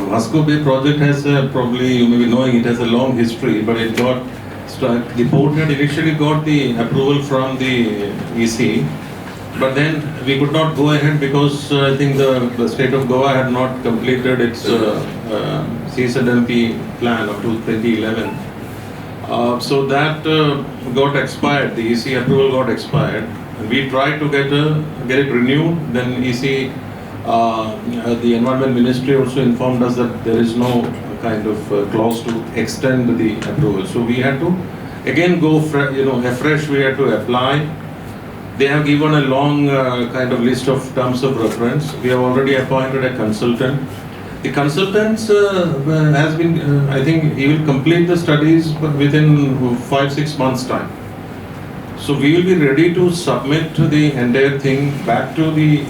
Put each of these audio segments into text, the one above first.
Vasco Bay project has probably, you may be knowing, it has a long history, but it got stuck. The port had initially got the approval from the EC, but then we could not go ahead because I think the state of Goa had not completed its CSMP plan up to 2011. So that got expired, the EC approval got expired. We tried to get it renewed, then EC, the Environment Ministry also informed us that there is no kind of clause to extend the approval. So we had to again go, afresh, we had to apply. They have given a long kind of list of terms of reference. We have already appointed a consultant. The consultant has been, I think he will complete the studies within 5-6 months' time. So we will be ready to submit the entire thing back to the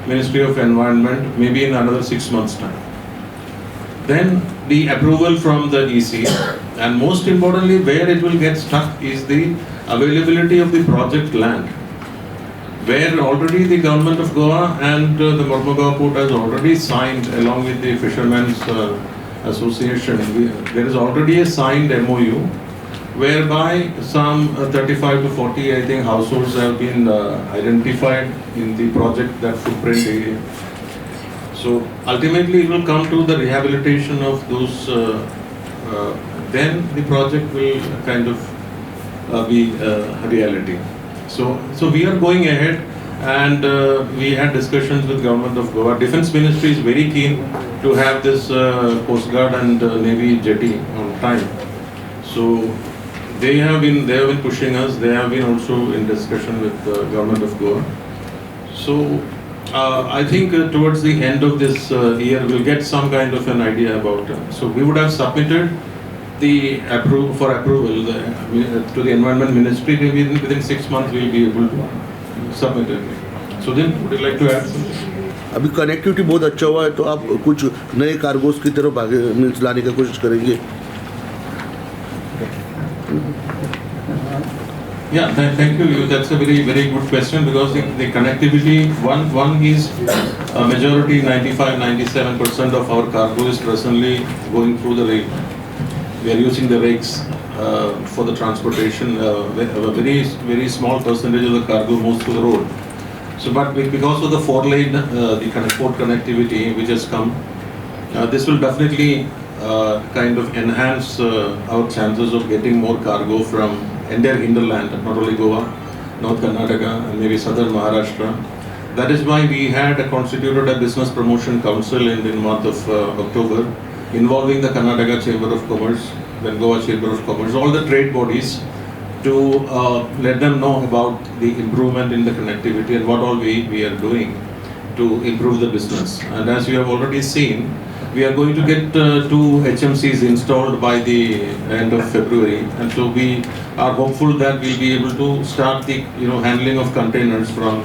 Ministry of Environment maybe in another 6 months' time. Then the approval from the EC, and most importantly where it will get stuck is the availability of the project land, where already the government of Goa and the Murgaon Port has already signed, along with the Fishermen's Association, there is already a signed MOU whereby some 35 to 40, I think, households have been identified in the project, that footprint area. So ultimately it will come to the rehabilitation of those, then the project will kind of be a reality. So we are going ahead, and we had discussions with Government of Goa. Defence Ministry is very keen to have this Coast Guard and Navy jetty on time. So they have been pushing us. They have been also in discussion with the Government of Goa. So I think towards the end of this year we'll get some kind of an idea about it. So we would have submitted the approval to the Environment Ministry. Maybe within 6 months we'll be able to submit it. So then, would you like to add something? अभी connectivity बहुत अच्छा हुआ है, तो आप कुछ नए cargos की तरफ आगे लाने की कोशिश करेंगे? Yeah, thank you. That's a very good question, because the connectivity, one is a majority, 95-97% of our cargo is presently going through the rail. We are using the rakes for the transportation. A very small percentage of the cargo moves through the road. So, but because of the 4-lane, the port connectivity which has come, this will definitely kind of enhance our chances of getting more cargo from entire hinterland, not only Goa, North Karnataka, and maybe southern Maharashtra. That is why we had constituted a business promotion council in the month of October, involving the Karnataka Chamber of Commerce, then Goa Chamber of Commerce, all the trade bodies, to let them know about the improvement in the connectivity and what all we are doing to improve the business. And as you have already seen, we are going to get 2 HMCs installed by the end of February, and so we are hopeful that we'll be able to start the handling of containers from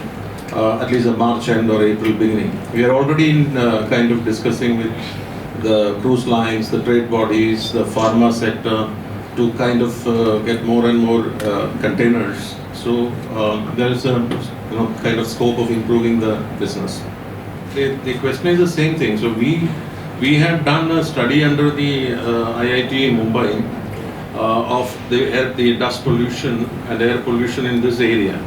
at least a March end or April beginning. We are already in kind of discussing with the cruise lines, the trade bodies, the pharma sector, to kind of get more and more containers. So there is a kind of scope of improving the business. The question is the same thing. So we have done a study under the IIT Mumbai of the dust pollution and air pollution in this area.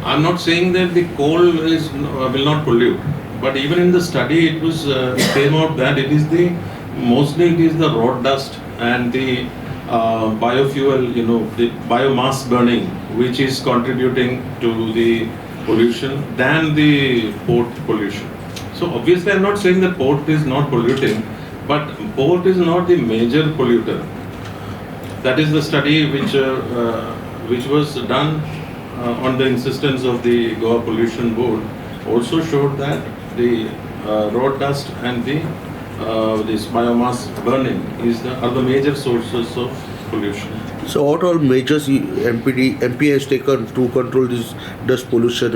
I'm not saying that the coal will not pollute, but even in the study it came out that mostly it is the road dust and the biofuel, the biomass burning, which is contributing to the pollution than the port pollution. So obviously I'm not saying that port is not polluting, but port is not the major polluter. That is the study which was done on the insistence of the Goa Pollution Board, also showed that the road dust and this biomass burning are the major sources of pollution. So what all measures MPA has taken to control this dust pollution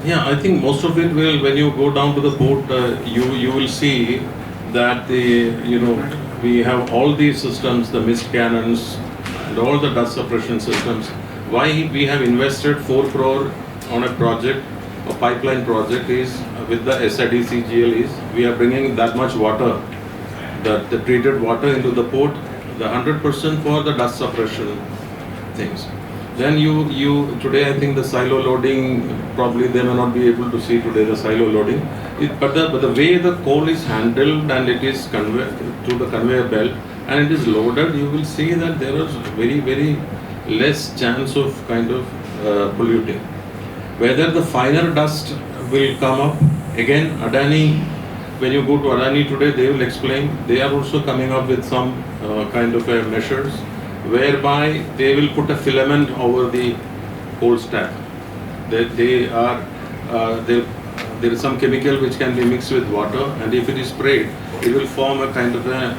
Yeah, I think most of it will, when you go down to the port, you will see that we have all these systems, the mist cannons and all the dust suppression systems. Why we have invested 4 crore on a project pipeline project is with the SIDCGL is we are bringing that much water, the treated water into the port, the 100% for the dust suppression things. Then you today I think the silo loading, probably they may not be able to see today the silo loading, but the way the coal is handled and it is conveyed through the conveyor belt and it is loaded, you will see that there is very less chance of kind of polluting. Whether the finer dust will come up, again Adani, when you go to Adani today, they will explain, they are also coming up with some kind of measures whereby they will put a filament over the coal stack. There is some chemical which can be mixed with water, and if it is sprayed, it will form a kind of a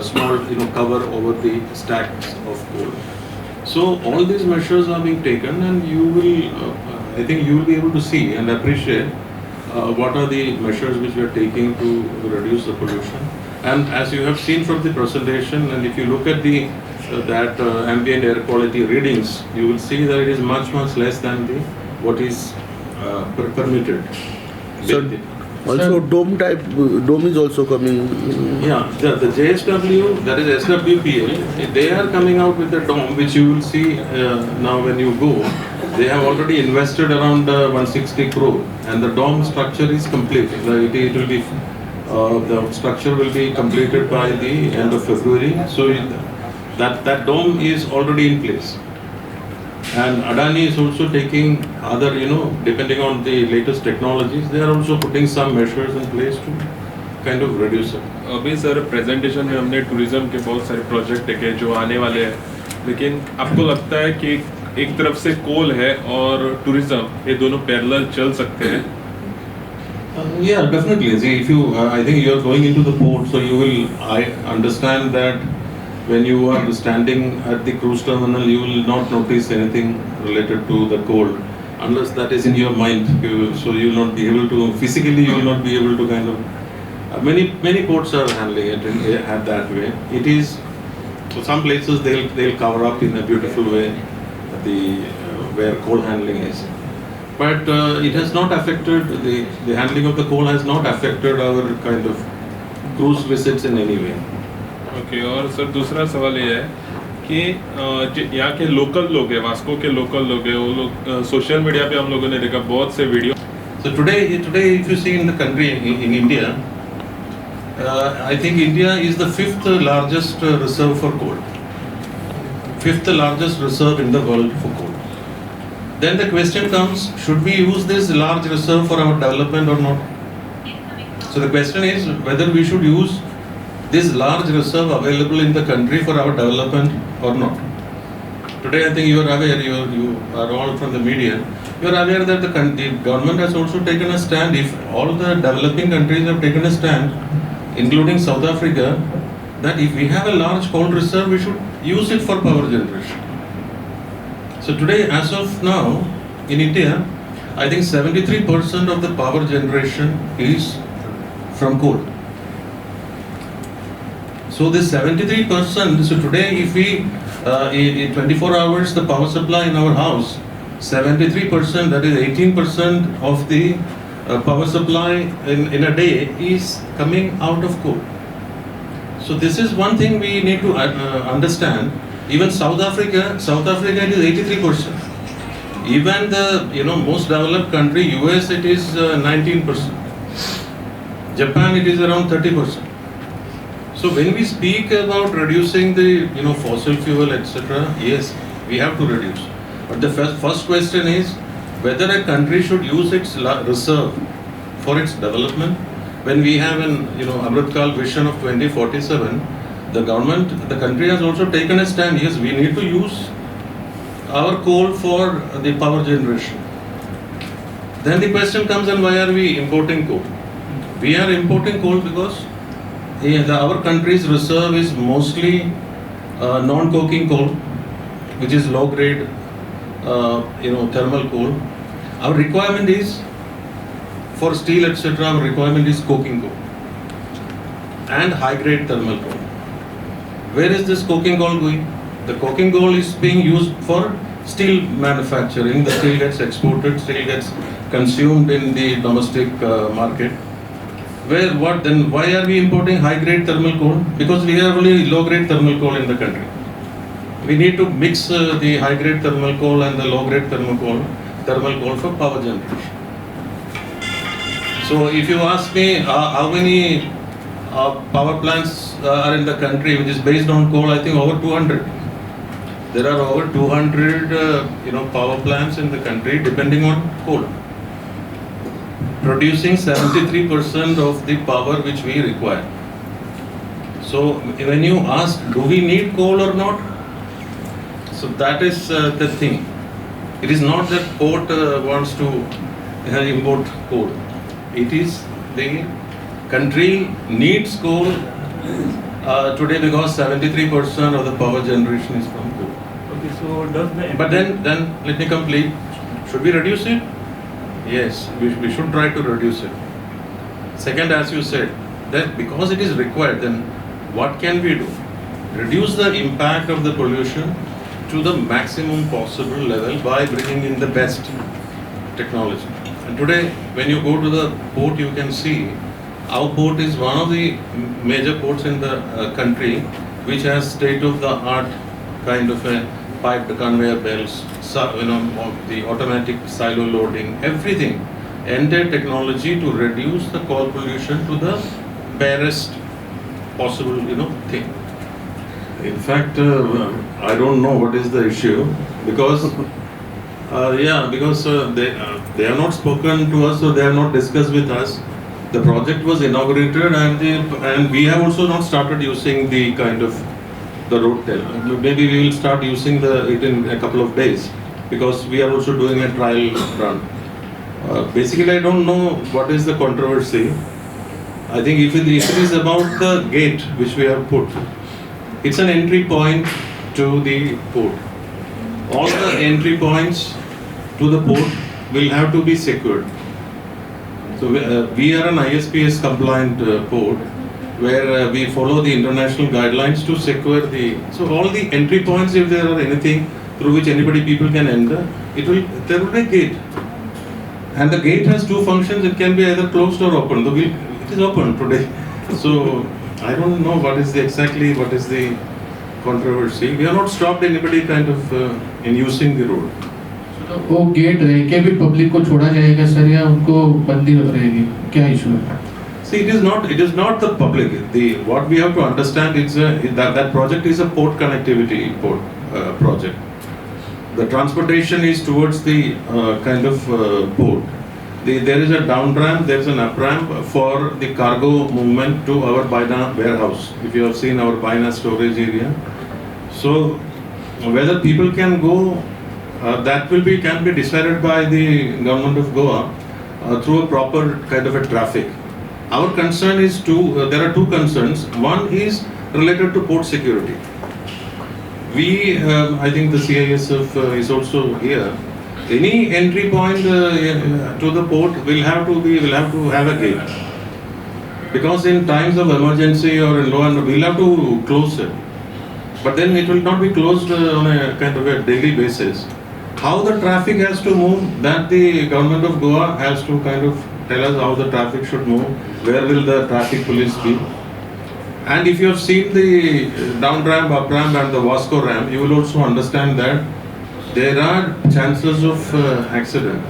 small cover over the stacks of coal. So all these measures are being taken, and you will, I think you will be able to see and appreciate what are the measures which we are taking to reduce the pollution. And as you have seen from the presentation, and if you look at the ambient air quality readings, you will see that it is much less than the what is permitted. So also dome is also coming. Yeah, the JSW, that is SWPL, they are coming out with a dome which you will see now when you go. They have already invested around 160 crore, and the dome structure is complete. It will be the structure will be completed by the end of February. So that dome is already in place. And Adani is also taking other, depending on the latest technologies, they are also putting some measures in place to kind of reduce it. अभी sir presentation में हमने tourism के बहुत सारे project देखे जो आने वाले हैं, लेकिन आपको लगता है कि एक तरफ से कोल है और टूरिज्म, ये दोनों पैरेलल चल सकते हैं? Yeah, definitely. See, if you, I think you are going into the port, so you will, I understand that when you are standing at the cruise terminal, you will not notice anything related to the cold, unless that is in your mind. So you will not be able to, physically you will not be able to kind of, many ports are handling it at that way. It is, so some places they'll cover up in a beautiful way, where coal handling is. But it has not affected, the handling of the coal has not affected our kind of cruise visits in any way. Okay, और sir दूसरा सवाल ये है कि यहाँ के local लोग हैं, वास्को के लोकल लोग हैं, वो लोग सोशल मीडिया पे हम लोगों ने देखा बहुत से video. So today if you see in the country, in India, I think India is the 5th largest reserve for coal. 5th largest reserve in the world for coal. Then the question comes, should we use this large reserve for our development or not? So the question is whether we should use this large reserve available in the country for our development or not. Today I think you are aware, you are all from the media, you are aware that the government has also taken a stand. If all the developing countries have taken a stand, including South Africa, that if we have a large coal reserve, we should use it for power generation. So today, as of now, in India, I think 73% of the power generation is from coal. So this 73%, so today if we, in 24 hours, the power supply in our house, 73%, that is 18% of the power supply in a day is coming out of coal. So this is one thing we need to understand. Even South Africa it is 83%. Even the most developed country, US, it is 19%. Japan, it is around 30%. So when we speak about reducing the fossil fuel, etc., yes, we have to reduce. But the first question is whether a country should use its reserve for its development. When we have an Amritkal vision of 2047, the country has also taken a stand. Yes, we need to use our coal for the power generation. Then the question comes, and why are we importing coal? We are importing coal because our country's reserve is mostly non-coking coal, which is low-grade, thermal coal. Our requirement is for steel, etc. Our requirement is coking coal and high-grade thermal coal. Where is this coking coal going? The coking coal is being used for steel manufacturing, the steel gets exported, steel gets consumed in the domestic market. Where what then? Why are we importing high-grade thermal coal? Because we have only low-grade thermal coal in the country. We need to mix the high-grade thermal coal and the low-grade thermal coal for power generation. So if you ask me how many power plants are in the country which is based on coal, I think over 200. There are over 200 power plants in the country depending on coal, producing 73% of the power which we require. So when you ask, do we need coal or not? So that is the thing. It is not that port wants to import coal. It is the country needs coal today because 73% of the power generation is from coal. Okay, so does the MPA... But then let me complete. Should we reduce it? Yes, we should try to reduce it. Second, as you said, that because it is required, then what can we do? Reduce the impact of the pollution to the maximum possible level by bringing in the best technology. And today, when you go to the port, you can see our port is one of the major ports in the country which has state-of-the-art kind of a piped conveyor belts, the automatic silo loading, everything, entire technology to reduce the coal pollution to the barest possible, thing. In fact, I don't know what is the issue because, they have not spoken to us, so they have not discussed with us. The project was inaugurated, and we have also not started using the kind of the road tel. Maybe we will start using it in a couple of days because we are also doing a trial run. Basically, I don't know what is the controversy. I think if it is about the gate which we have put, it's an entry point to the port. All the entry points to the port will have to be secured. So we are an ISPS compliant port where we follow the international guidelines to secure so all the entry points, if there are anything through which people can enter, there will be a gate. And the gate has two functions, it can be either closed or open. It is open today. So I don't know what is the controversy. We have not stopped anybody in using the road. वो gate रह के भी public को छोड़ा जाएगा sir या उनको बंदी रहेगी क्या इशू है? See, it is not the public. What we have to understand is that project is a port connectivity project. The transportation is towards the port. There is a down ramp, there is an up ramp for the cargo movement to our Baina warehouse. If you have seen our Baina storage area, so whether people can go, that can be decided by the government of Goa through a proper kind of a traffic. Our concern is there are two concerns. One is related to port security. I think the CISF is also here. Any entry point to the port will have to have a gate. Because in times of emergency or in law and order, we'll have to close it. But then it will not be closed on a kind of a daily basis. How the traffic has to move, that the government of Goa has to tell us how the traffic should move, where will the traffic police be. And if you have seen the down ramp, up ramp and the Vasco ramp, you will also understand that there are chances of accident.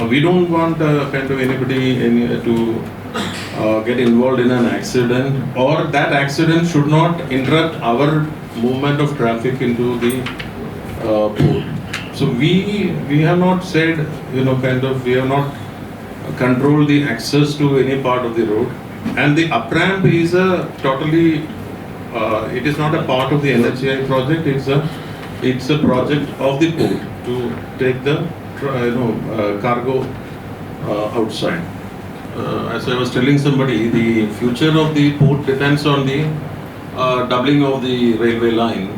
We don't want anybody to get involved in an accident, or that accident should not interrupt our movement of traffic into the port. So we have not said, we have not controlled the access to any part of the road. And the up ramp is it is not a part of the NHAI project. It's a project of the port to take the cargo outside. As I was telling somebody, the future of the port depends on the doubling of the railway line.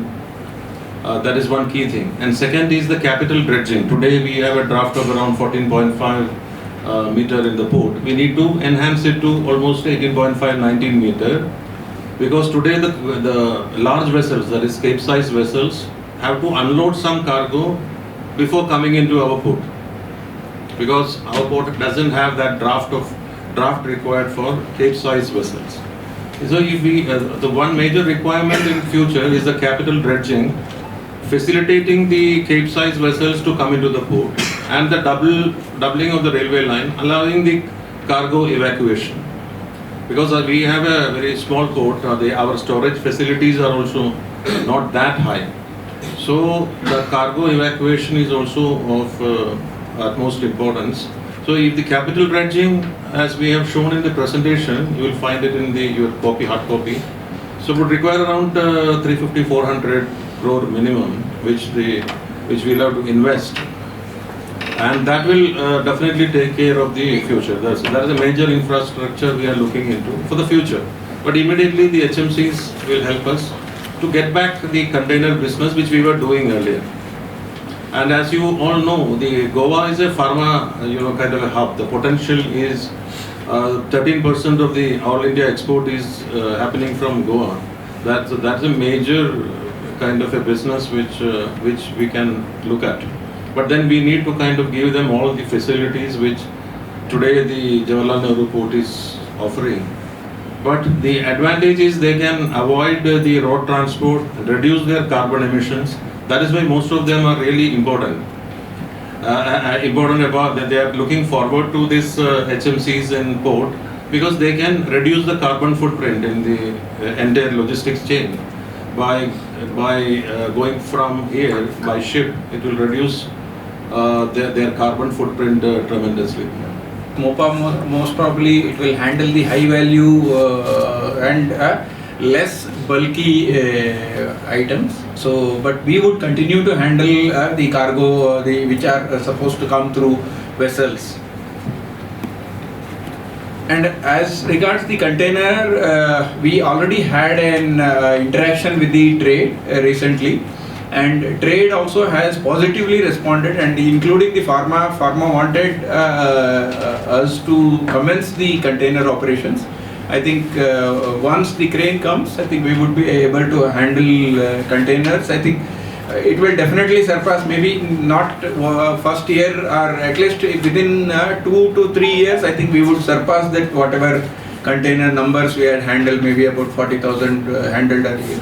That is one key thing. And second is the capital dredging. Today we have a draft of around 14.5 meter in the port. We need to enhance it to almost 18.5, 19 meter. Because today the large vessels, that is cape size vessels, have to unload some cargo before coming into our port, because our port doesn't have that draft required for cape-size vessels. So if we, the one major requirement in future is the capital dredging, facilitating the cape-size vessels to come into the port, and the doubling of the railway line, allowing the cargo evacuation. Because we have a very small port, our storage facilities are also not that high. So the cargo evacuation is also of utmost importance. So if the capital dredging, as we have shown in the presentation, you will find it in your copy, hard copy. So would require around 350-400 crore minimum, which we'll have to invest, and that will definitely take care of the future. That is a major infrastructure we are looking into for the future. But immediately the HMCs will help us to get back the container business which we were doing earlier. And as you all know, the Goa is a pharma, kind of a hub. The potential is 13% of the all India export is happening from Goa. That's a major kind of a business which we can look at. But then we need to kind of give them all the facilities which today the Jawaharlal Nehru Port is offering. But the advantage is they can avoid the road transport, reduce their carbon emissions. That is why most of them are really important. Important about that they are looking forward to this HMCs in port, because they can reduce the carbon footprint in the entire logistics chain. By going from here by ship, it will reduce their carbon footprint tremendously. MOPA most probably it will handle the high value and less bulky items. So, but we would continue to handle the cargo which are supposed to come through vessels. And as regards the container, we already had an interaction with the trade recently, and trade also has positively responded, and including the pharma wanted us to commence the container operations. I think once the crane comes, I think we would be able to handle containers. I think it will definitely surpass, maybe not first year, or at least within 2 to 3 years, I think we would surpass that whatever container numbers we had handled, maybe about 40,000 handled a year.